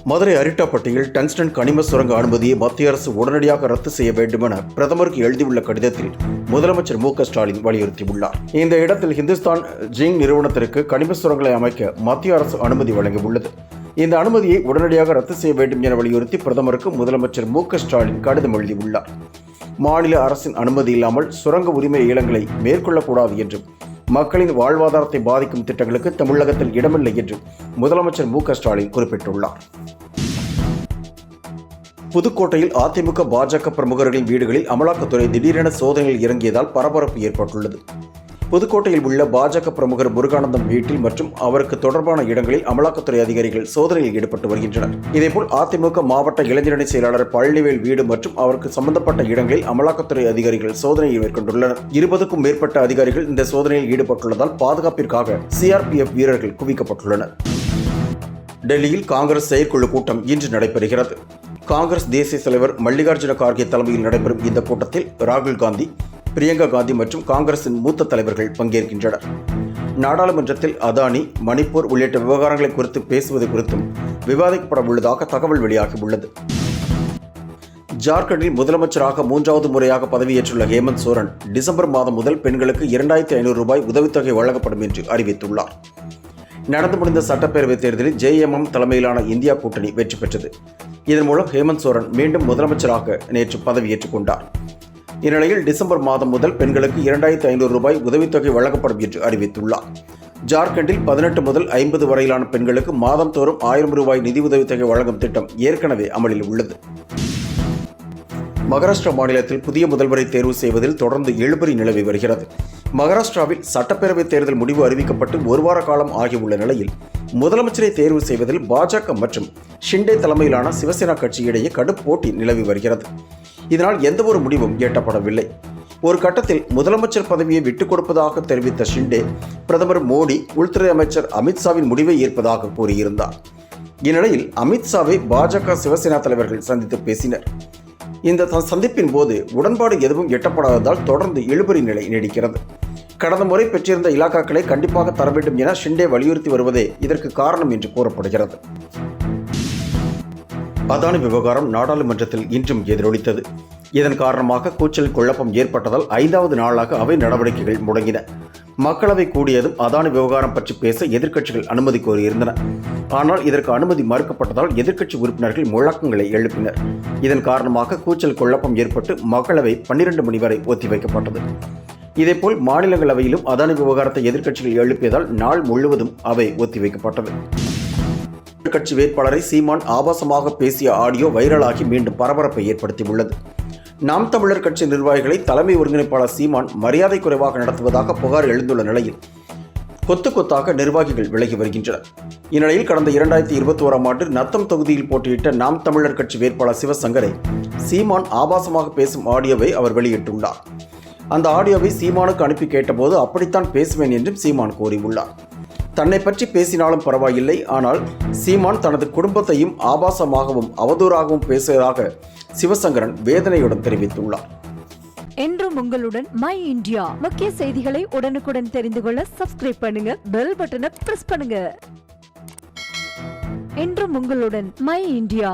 Madurai அரிட்டாப்பட்டியில் tungsten கனிம சுரங்க அனுமதியை மத்திய அரசு உடனடியாக ரத்து செய்ய வேண்டும் என பிரதமருக்கு எழுதியுள்ள கடிதத்தில் முதலமைச்சர் மு க ஸ்டாலின் வலியுறுத்தியுள்ளார். இந்த இடத்தில் ஹிந்துஸ்தான் ஜிங்க் நிறுவனத்திற்கு கனிம சுரங்களை அமைக்க மத்திய அரசு அனுமதி வழங்கியுள்ளது. இந்த அனுமதியை உடனடியாக ரத்து செய்ய வேண்டும் என வலியுறுத்தி பிரதமருக்கு முதலமைச்சர் மு க ஸ்டாலின் கடிதம் எழுதியுள்ளார். மாநில அரசின் அனுமதி இல்லாமல் சுரங்க உரிமை ஏலங்களை மேற்கொள்ளக்கூடாது என்றும் மக்களின் வாழ்வாதாரத்தை பாதிக்கும் திட்டங்களுக்கு தமிழகத்தில் இடமில்லை என்றும் முதலமைச்சர் மு க ஸ்டாலின் குறிப்பிட்டுள்ளார். புதுக்கோட்டையில் அதிமுக பாஜக பிரமுகர்களின் வீடுகளில் அமலாக்கத்துறை திடீரென சோதனையில் இறங்கியதால் பரபரப்பு ஏற்பட்டுள்ளது. புதுக்கோட்டையில் உள்ள பாஜக பிரமுகர் முருகானந்தம் வீட்டில் மற்றும் அவருக்கு தொடர்பான இடங்களில் அமலாக்கத்துறை அதிகாரிகள் சோதனையில் ஈடுபட்டு வருகின்றனர். இதேபோல் அதிமுக மாவட்ட இளைஞரணி செயலாளர் பழனிவேல் வீடு மற்றும் அவருக்கு சம்பந்தப்பட்ட இடங்களில் அமலாக்கத்துறை அதிகாரிகள் சோதனையை மேற்கொண்டுள்ளனர். 20க்கும் மேற்பட்ட அதிகாரிகள் இந்த சோதனையில் ஈடுபட்டுள்ளதால் பாதுகாப்பிற்காக சிஆர்பிஎஃப் வீரர்கள் குவிக்கப்பட்டுள்ளனர். டெல்லியில் காங்கிரஸ் செயற்குழு கூட்டம் இன்று நடைபெறுகிறது. காங்கிரஸ் தேசிய தலைவர் மல்லிகார்ஜுன கார்கே தலைமையில் நடைபெறும் இந்த கூட்டத்தில் ராகுல் காந்தி, பிரியங்கா காந்தி மற்றும் காங்கிரசின் மூத்த தலைவர்கள் பங்கேற்கின்றனர். நாடாளுமன்றத்தில் அதானி, மணிப்பூர் உள்ளிட்ட விவகாரங்களை குறித்து பேசுவது குறித்தும் விவாதிக்கப்பட உள்ளதாக தகவல் வெளியாகியுள்ளது. ஜார்க்கண்டில் முதலமைச்சராக 3வது முறையாக பதவியேற்றுள்ள ஹேமந்த் சோரன் டிசம்பர் மாதம் முதல் பெண்களுக்கு 2500 ரூபாய் உதவித்தொகை வழங்கப்படும் என்று அறிவித்துள்ளார். நடந்து முடிந்த சட்டப்பேரவைத் தேர்தலில் JMM தலைமையிலான இந்தியா கூட்டணி வெற்றி பெற்றது. இதன் மூலம் ஹேமந்த் சோரன் மீண்டும் முதலமைச்சராக நேற்று பதவியேற்றுக் கொண்டார். இந்நிலையில் டிசம்பர் மாதம் முதல் பெண்களுக்கு 2500 ரூபாய் உதவித்தொகை வழங்கப்படும் என்று அறிவித்துள்ளார். ஜார்க்கண்டில் 18 முதல் 50 வரையிலான பெண்களுக்கு மாதம் தோறும் 1000 ரூபாய் நிதி உதவித்தொகை வழங்கும் திட்டம் ஏற்கனவே அமலில் உள்ளது. மகாராஷ்டிரா மாநிலத்தில் புதிய முதல்வரை தேர்வு செய்வதில் தொடர்ந்து இழுபறி நிலவி வருகிறது. மகாராஷ்டிராவில் சட்டப்பேரவைத் தேர்தல் முடிவு அறிவிக்கப்பட்டு ஒரு வார காலம் ஆகியுள்ள நிலையில் முதலமைச்சரை தேர்வு செய்வதில் பாஜக மற்றும் ஷிண்டே தலைமையிலான சிவசேனா கட்சியிடையே கடும் போட்டி நிலவி வருகிறது. இதனால் எந்தவொரு முடிவும் எட்டப்படவில்லை. ஒரு கட்டத்தில் முதலமைச்சர் பதவியை விட்டுக் கொடுப்பதாக தெரிவித்த ஷிண்டே, பிரதமர் மோடி, உள்துறை அமைச்சர் அமித்ஷாவின் முடிவை ஏற்பதாக கூறியிருந்தார். இந்நிலையில் அமித்ஷாவை பாஜக சிவசேனா தலைவர்கள் சந்தித்து பேசினர். இந்த சந்திப்பின் போது உடன்பாடு எதுவும் எட்டப்படாததால் தொடர்ந்து இழுபறி நிலை நீடிக்கிறது. கடந்த முறை பெற்றிருந்த இலாக்காக்களை கண்டிப்பாக தர வேண்டும் என ஷிண்டே வலியுறுத்தி வருவதே இதற்கு காரணம் என்று கூறப்படுகிறது. அதானி விவகாரம் நாடாளுமன்றத்தில் இன்றும் எதிரொலித்தது. இதன் காரணமாக கூச்சல் குழப்பம் ஏற்பட்டதால் 5வது நாளாக அவை நடவடிக்கைகள் முடங்கின. மக்களவை கூடியதும் அதானி விவகாரம் பற்றி பேச எதிர்க்கட்சிகள் அனுமதி கோரியிருந்தன. ஆனால் இதற்கு அனுமதி மறுக்கப்பட்டதால் எதிர்க்கட்சி உறுப்பினர்கள் முழக்கங்களை எழுப்பினர். இதன் காரணமாக கூச்சல் குழப்பம் ஏற்பட்டு மக்களவை 12 மணி வரை ஒத்திவைக்கப்பட்டது. இதேபோல் மாநிலங்களவையிலும் அதானி விவகாரத்தை எதிர்க்கட்சிகள் எழுப்பியதால் நாள் முழுவதும் அவை ஒத்திவைக்கப்பட்டது. கட்சி வேட்பாளரை சீமான் ஆபாசமாக பேசிய ஆடியோ வைரலாகி மீண்டும் பரபரப்பை ஏற்படுத்தியுள்ளது. நாம் தமிழர் கட்சி நிர்வாகிகளை தலைமை ஒருங்கிணைப்பாளர் சீமான் மரியாதை குறைவாக நடத்துவதாக புகார் எழுந்துள்ள நிலையில் கொத்து கொத்தாக நிர்வாகிகள் விலகி வருகின்றனர். இந்நிலையில் கடந்த 2021ஆம் ஆண்டு நத்தம் தொகுதியில் போட்டியிட்ட நாம் தமிழர் கட்சி வேட்பாளர் சிவசங்கரை சீமான் ஆபாசமாக பேசும் ஆடியோவை அவர் வெளியிட்டுள்ளார். அந்த ஆடியோவை சீமானுக்கு அனுப்பி கேட்டபோது அப்படித்தான் பேசுவேன் என்றும் சீமான் கூறியுள்ளார். தன்னை பற்றி பேசினாலும் பரவாயில்லை, ஆனால் சீமான் தனது குடும்பத்தையும் ஆபாசமாகவும் அவதூறாகவும் பேசுவதாக சிவசங்கரன் வேதனையுடன் தெரிவித்துள்ளார். என்றும் உங்களுடன் மை இந்தியா முக்கிய செய்திகளை உடனுக்குடன் தெரிந்து கொள்ள சப்ஸ்கிரைப் பண்ணுங்க, பெல் பட்டனை பிரஸ் பண்ணுங்க. என்றும் உங்களுடன் மை இந்தியா.